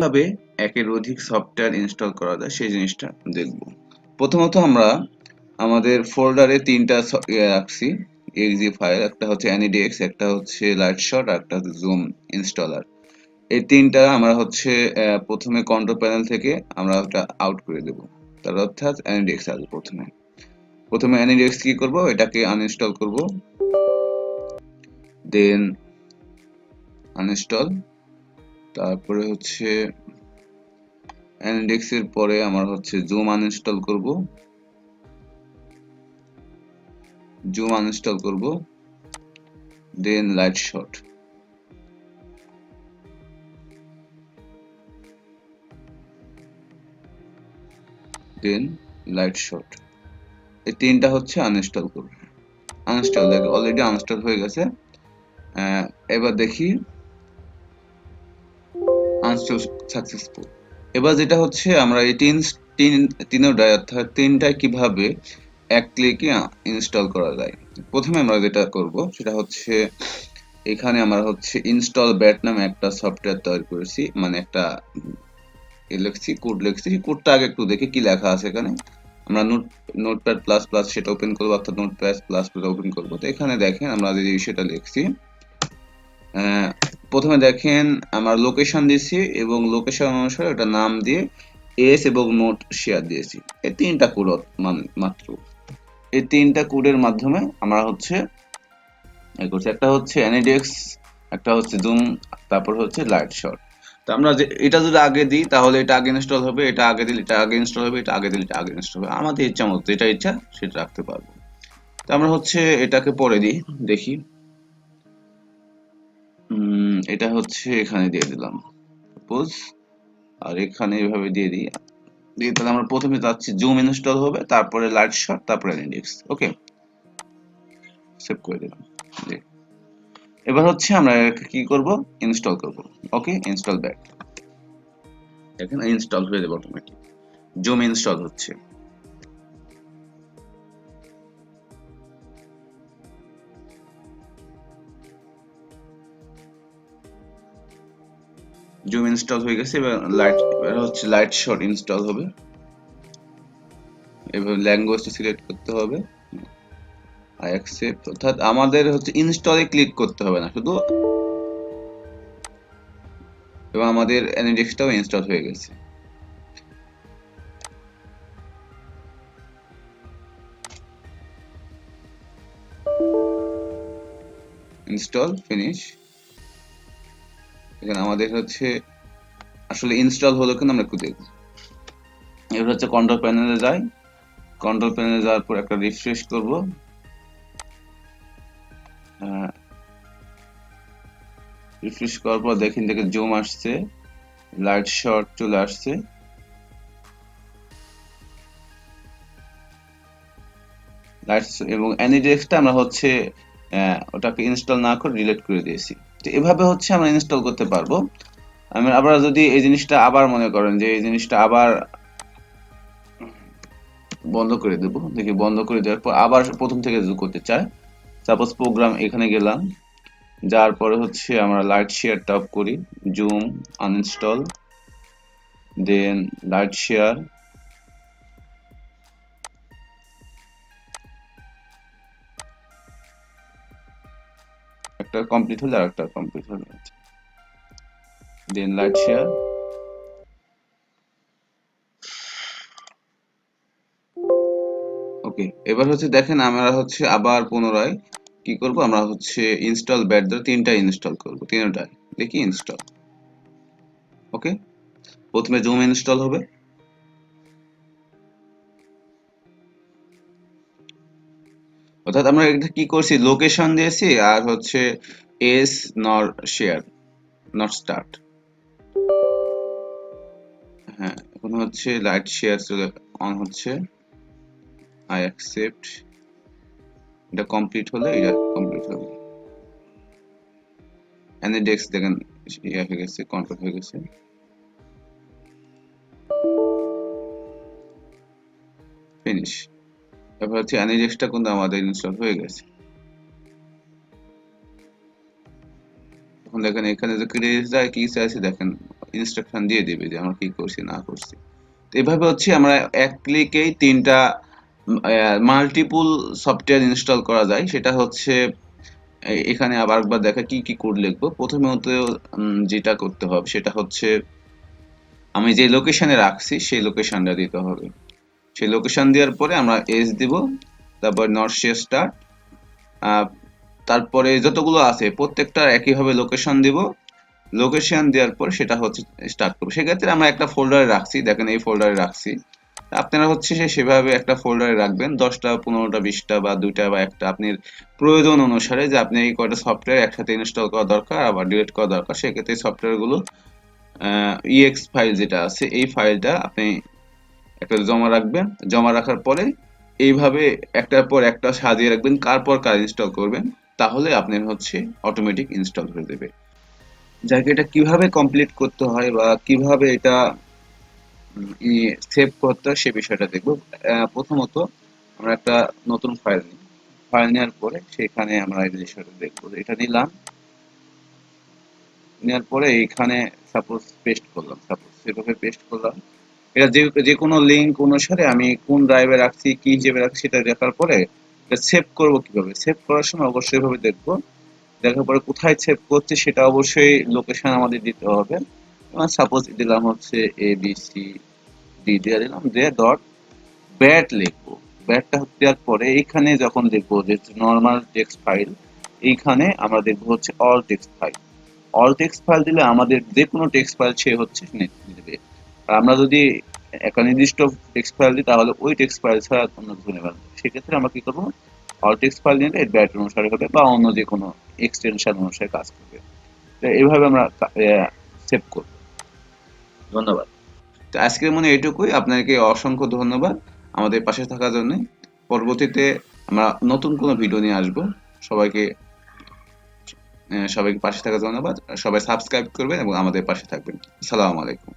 কিভাবে একের অধিক সফটওয়্যার ইনস্টল করা যায় সেই জিনিসটা দেখব। প্রথমত আমরা আমাদের ফোল্ডারে তিনটা রাখছি exe ফাইল, একটা হচ্ছে NEDX, একটা হচ্ছে লাইটশট, আর একটা হচ্ছে জুম ইনস্টলার। এই তিনটা আমরা হচ্ছে প্রথমে কন্ট্রোল প্যানেল থেকে আমরা ওটা আউট করে দেব। তার অর্থাৎ NEDX আসবে প্রথমে। প্রথমে NEDX কি করব, এটাকে আনইনস্টল করব, দেন আনইনস্টল। তারপরে হচ্ছে NEDX এর পরে আমরা হচ্ছে জুম আনইনস্টল করব, জুম আনইনস্টল করব, দেন লাইটশট। দেন লাইটশট। এই তিনটা হচ্ছে আনইনস্টল করব। আনইনস্টল, দেখো অলরেডি আনইনস্টল হয়ে গেছে। এবার দেখি আনইনস্টল সাকসেসফুল। এবার যেটা হচ্ছে আমরা এই তিনটায় অর্থাৎ তিনটায় কিভাবে এক ক্লিকে ইনস্টল করা যায়। প্রথমে আমরা যেটা করব সেটা হচ্ছে এখানে আমরা হচ্ছে ইনস্টল ব্যাট নামে একটা সফটওয়্যার তৈরি করেছি, মানে একটা লিখছি, কোড লিখছি। কোডটা আগে একটু দেখি কি লেখা আছে এখানে। আমরা নোটপ্যাড প্লাস প্লাস সেটা ওপেন করবো, অর্থাৎ নোটপ্যাড প্লাস প্লাস ওপেন করবো। তো এখানে দেখেন আমরা যে বিষয়টা লিখছি, প্রথমে দেখেন আমরা লোকেশন দিয়েছি এবং লোকেশন অনুসারে এটা নাম দিয়ে এস এবং নোট শেয়ার দিয়েছি। এই তিনটা কোড মাত্র। এই তিনটা কোডের মাধ্যমে আমরা হচ্ছে করছি। একটা হচ্ছে NEDX, একটা হচ্ছে জুম, তারপর হচ্ছে লাইট শট। তো আমরা যে এটা যদি আগে দিই তাহলে এটা আগে ইনস্টল হবে, এটা আগে দিলে এটা আগে ইনস্টল হবে, এটা আগে দিলে এটা আগে ইনস্টল হবে। আমাদের ইচ্ছা মতো যেটা ইচ্ছা সেটা রাখতে পারবো। তো আমরা হচ্ছে এটাকে পরে দিই, দেখি। এটা হচ্ছে এখানে দিয়ে দিলাম সাপোজ, আর এখানে এভাবে দিয়ে দিই। দিয়ে তাহলে আমরা প্রথমে যাচ্ছি জুম ইনস্টল হবে, তারপরে লাইট শট, তারপরে NEDX। ওকে, সেভ করে দিলাম। এবার হচ্ছে আমরা কি করব, ইনস্টল করব। ওকে, ইনস্টল ব্যাক। দেখেন ইনস্টল হয়ে যাবে অটোমেটিক। জুম ইনস্টল হচ্ছে। জুম ইনস্টল হয়ে গেছে। এবার হচ্ছে লাইট শট ইনস্টল হবে। এবার ল্যাঙ্গুয়েজটা সিলেক্ট করতে হবে, আই অ্যাকসেপ্ট। অর্থাৎ আমাদের হচ্ছে ইনস্টলে ক্লিক করতে হবে না শুধু, এবং আমাদের NEDX-টাও ইনস্টল হয়ে গেছে। Install finish. এখানে আমাদের হচ্ছে আসলে ইনস্টল হলো কিনা আমরা একটু দেখব। এবার হচ্ছে কন্ট্রোল প্যানেলে যাই, কন্ট্রোল প্যানেলে যাওয়ার পর একটা রিফ্রেশ করব। রিফ্রেশ করার পর দেখেন জুম আসছে, লাইট শট চলে আসছে। লাইটস এবং NEDX-টা আমরা হচ্ছে ওটাকে ইনস্টল না করে ডিলিট করে দিয়েছি। তো এভাবে হচ্ছে আমরা ইনস্টল করতে পারবো। আবার যদি এই জিনিসটা আবার মনে করেন যে এই জিনিসটা আবার বন্ধ করে দেব, দেখি বন্ধ করে দেওয়ার পর আবার প্রথম থেকে যদি করতে চাই, সাপোজ প্রোগ্রাম এখানে গেলাম, যার পরে হচ্ছে আমরা লাইট শেয়ারটা অফ করি, জুম আনইনস্টল, দেন লাইট শেয়ার, একটা কমপ্লিট হলে আর একটা কমপ্লিট হলে, দেন লাইট শেয়ার। ওকে, এবার হচ্ছে দেখেন আমরা হচ্ছে আবার পুনরায় কি করব, আমরা হচ্ছে ইনস্টল ব্যাট ধরে তিনটা ইনস্টল করব, তিনটায় দেখি ইনস্টল। ওকে, প্রথমে জুম ইনস্টল হবে, অর্থাৎ আমরা এটা কি করছি, লোকেশন দিয়েছি আর হচ্ছে এস নর শেয়ার নট স্টার্ট। হ্যাঁ, এখন হচ্ছে লাইট শেয়ার চলে অন হচ্ছে, আই অ্যাকসেপ্ট। এটা কমপ্লিট হলে এটা কমপ্লিট হবে। NEDX দেখেন ইয়ে হয়ে গেছে, কমপ্লিট হয়ে গেছে, ফিনিশ। এবার হচ্ছে NEDX-টা কিন্তু আমাদের ইনস্টল হয়ে গেছে। এখন দেখেন এখানে যে ক্রেডিট যায় কি চাইছে দেখেন, ইনস্ট্রাকশন দিয়ে দিবে যে আমরা কি করছি না করছি। তো এভাবে হচ্ছে আমরা এক ক্লিকেই তিনটা মাল্টিপুল সফটওয়্যার ইনস্টল করা যায়। সেটা হচ্ছে এখানে আবার একবার দেখা কি কি কোড লিখবো। প্রথমত যেটা করতে হবে সেটা হচ্ছে আমি যে লোকেশনে রাখছি সেই লোকেশনটা দিতে হবে। সেই লোকেশন দেওয়ার পরে আমরা এস দিব, তারপর নট শেয়ার স্টার্ট, তারপরে যতগুলো আছে প্রত্যেকটা একইভাবে লোকেশন দিব। লোকেশন দেওয়ার পর সেটা হচ্ছে স্টার্ট করবো। সেক্ষেত্রে আমরা একটা ফোল্ডারে রাখছি, দেখেন এই ফোল্ডারে রাখছি। আপনারা হচ্ছে সেভাবে একটা ফোল্ডারে রাখবেন, 10টা 15টা 20টা বা 2টা বা একটা আপনার প্রয়োজন অনুসারে, যে আপনি এই কয়টা সফটওয়্যার একসাথে ইনস্টল করা দরকার আবার ডিলিট করা দরকার। সেক্ষেত্রে সফটওয়্যারগুলো ইএক্স ফাইল যেটা আছে এই ফাইলটা আপনি একটা জমা রাখবেন। জমা রাখার পরে এইভাবে একটার পর একটা সাজিয়ে রাখবেন, কার পর কার ইনস্টল করবেন, তাহলে আপনার হচ্ছে অটোমেটিক ইনস্টল হয়ে যাবে। যাকে এটা কিভাবে কমপ্লিট করতে হয় বা কিভাবে এটা সেভ করতে হয় সে বিষয়টা দেখব। প্রথমত আমরা একটা নতুন ফাইল নিই। ফাইল নেওয়ার পরে সেখানে আমরা এই বিষয়টা দেখবো। এটা নিলাম, নেওয়ার পরে এইখানে সাপোজ পেস্ট করলাম, সাপোজ সেভাবে পেস্ট করলাম। এটা যে কোনো লিঙ্ক অনুসারে আমি কোন ড্রাইভে রাখছি কি হিসেবে রাখছি সেটা দেখার পরে এটা সেভ করবো কিভাবে। সেভ করার সময় অবশ্যই এভাবে দেখবো, দেখার পরে কোথায় সেভ করছে সেটা অবশ্যই লোকেশন আমাদের দিতে হবে। সাপোজ দিলাম হচ্ছে ABCD দিয়ে দিলাম, দিয়ে ডট ব্যাট লিখবো। ব্যাটটা দেওয়ার পরে এইখানে যখন দেখবো যে নর্মাল টেক্সট ফাইল, এইখানে আমরা দেখবো হচ্ছে all text file. All text file দিলে আমাদের যে কোনো টেক্সট ফাইল সে হচ্ছে নেবে। আর আমরা যদি একটা নির্দিষ্ট টেক্সট ফাইল দিই তাহলে ওই টেক্সট ফাইল ছাড়া অন্য কিছু নেবে না। সেক্ষেত্রে আমরা কি করবো, অল টেক্সট ফাইল নিলে এর ব্যাট অনুসারে হবে বা অন্য যে কোনো এক্সটেনশন অনুসারে কাজ করবে। তো এইভাবে আমরা সেভ করবো। ধন্যবাদ। তো আজকের মনে এটুকুই। আপনাকে অসংখ্য ধন্যবাদ আমাদের পাশে থাকার জন্য। পরবর্তীতে আমরা নতুন কোনো ভিডিও নিয়ে আসবো। সবাইকে সবাইকে পাশে থাকার ধন্যবাদ। সবাই সাবস্ক্রাইব করবেন এবং আমাদের পাশে থাকবেন। আসসালামু আলাইকুম।